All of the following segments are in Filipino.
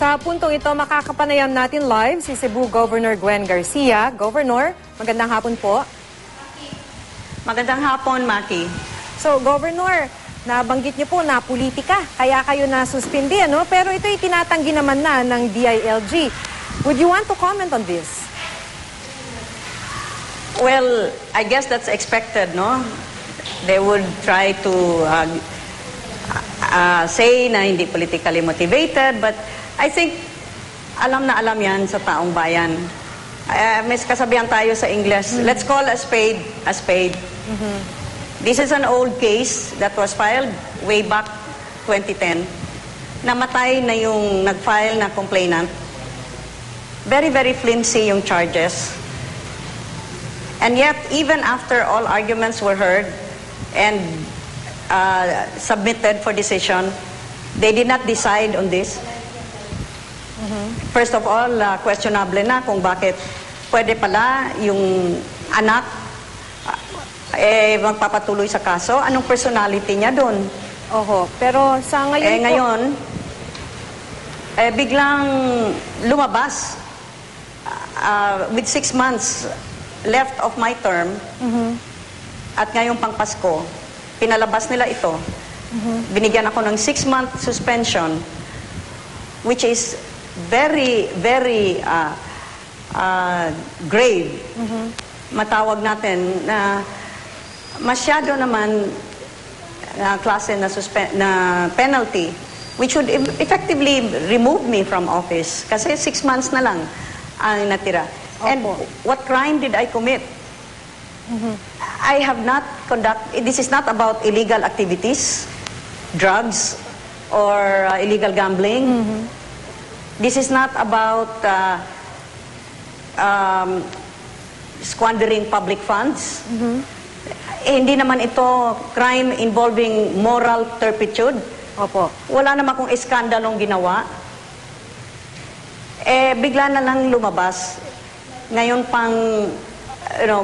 Sa puntong ito, makakapanayam natin live si Cebu Governor Gwen Garcia. Governor, magandang hapon po. Magandang hapon, Maki. So, Governor, nabanggit niyo po na politika, kaya kayo nasuspindi, ano? Pero ito'y tinatanggi naman na ng DILG. Would you want to comment on this? Well, I guess that's expected, no? They would try to say na hindi politically motivated, but I think alam na alam yan sa taong bayan. May kasabihan tayo sa English, let's call a spade a spade. This is an old case that was filed way back 2010. Namatay na yung nag-file na complainant. Very, very flimsy yung charges. And yet, even after all arguments were heard and submitted for decision, they did not decide on this. First of all, questionable na kung bakit pwede pala yung anak magpapatuloy sa kaso. Anong personality niya doon? Oho, pero sa ngayon ngayon, biglang lumabas with 6 months left of my term at ngayong pang Pasko, pinalabas nila ito. Binigyan ako ng 6-month suspension, which is very, very grave. Matawag natin na masyado naman klase na penalty, which would effectively remove me from office. Kasi 6 months na lang ang natira. And what crime did I commit? I have not this is not about illegal activities, drugs, or illegal gambling. This is not about squandering public funds. Hindi naman ito crime involving moral turpitude. Opo. Wala naman akong iskandalong ginawa. Bigla na lang lumabas. Ngayon pang,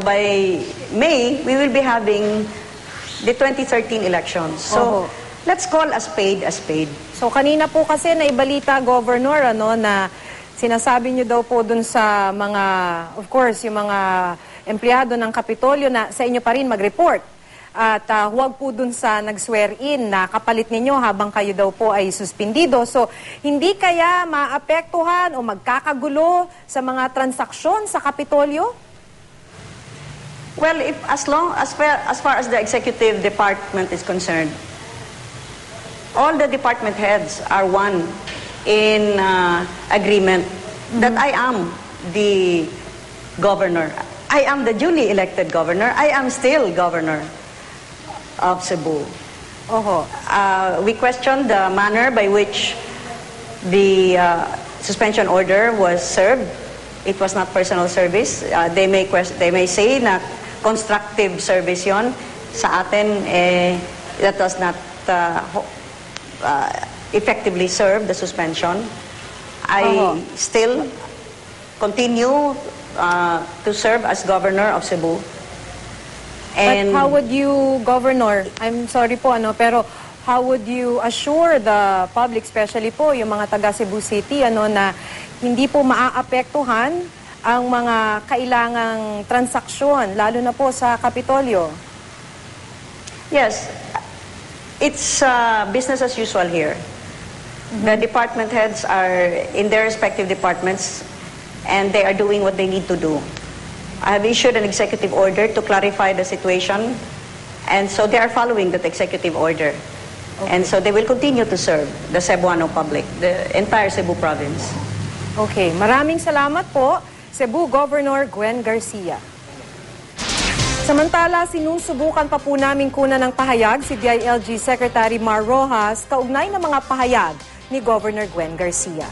by May, we will be having the 2013 elections. So, let's call a spade a spade. So, kanina po kasi naibalita, Governor, na sinasabi niyo daw po dun sa mga, of course, yung mga empleyado ng Kapitolyo na sa inyo pa rin mag-report. At huwag po dun sa nag-swear-in na kapalit ninyo habang kayo daw po ay suspindido. So, hindi kaya maapektuhan o magkakagulo sa mga transaksyon sa Kapitolyo? Well, as far as the executive department is concerned, all the department heads are one in agreement that I am the governor. I am the duly elected governor. I am still governor of Cebu. We questioned the manner by which the suspension order was served. It was not personal service. They may say na constructive service yon. Sa atin, that was not effectively serve the suspension. I still continue to serve as governor of Cebu. But how would you, Governor, I'm sorry po, pero how would you assure the public, especially po yung mga taga Cebu City, na hindi po maaapektuhan ang mga kailangang transaksyon, lalo na po sa Kapitolyo? Yes. It's business as usual here. The department heads are in their respective departments and they are doing what they need to do. I have issued an executive order to clarify the situation, and so they are following that executive order. And so they will continue to serve the Cebuano public, the entire Cebu province. Okay, maraming salamat po, Cebu Governor Gwen Garcia. Samantala, sinusubukan pa po namin kunan ng pahayag si DILG Secretary Mar Rojas kaugnay ng mga pahayag ni Governor Gwen Garcia.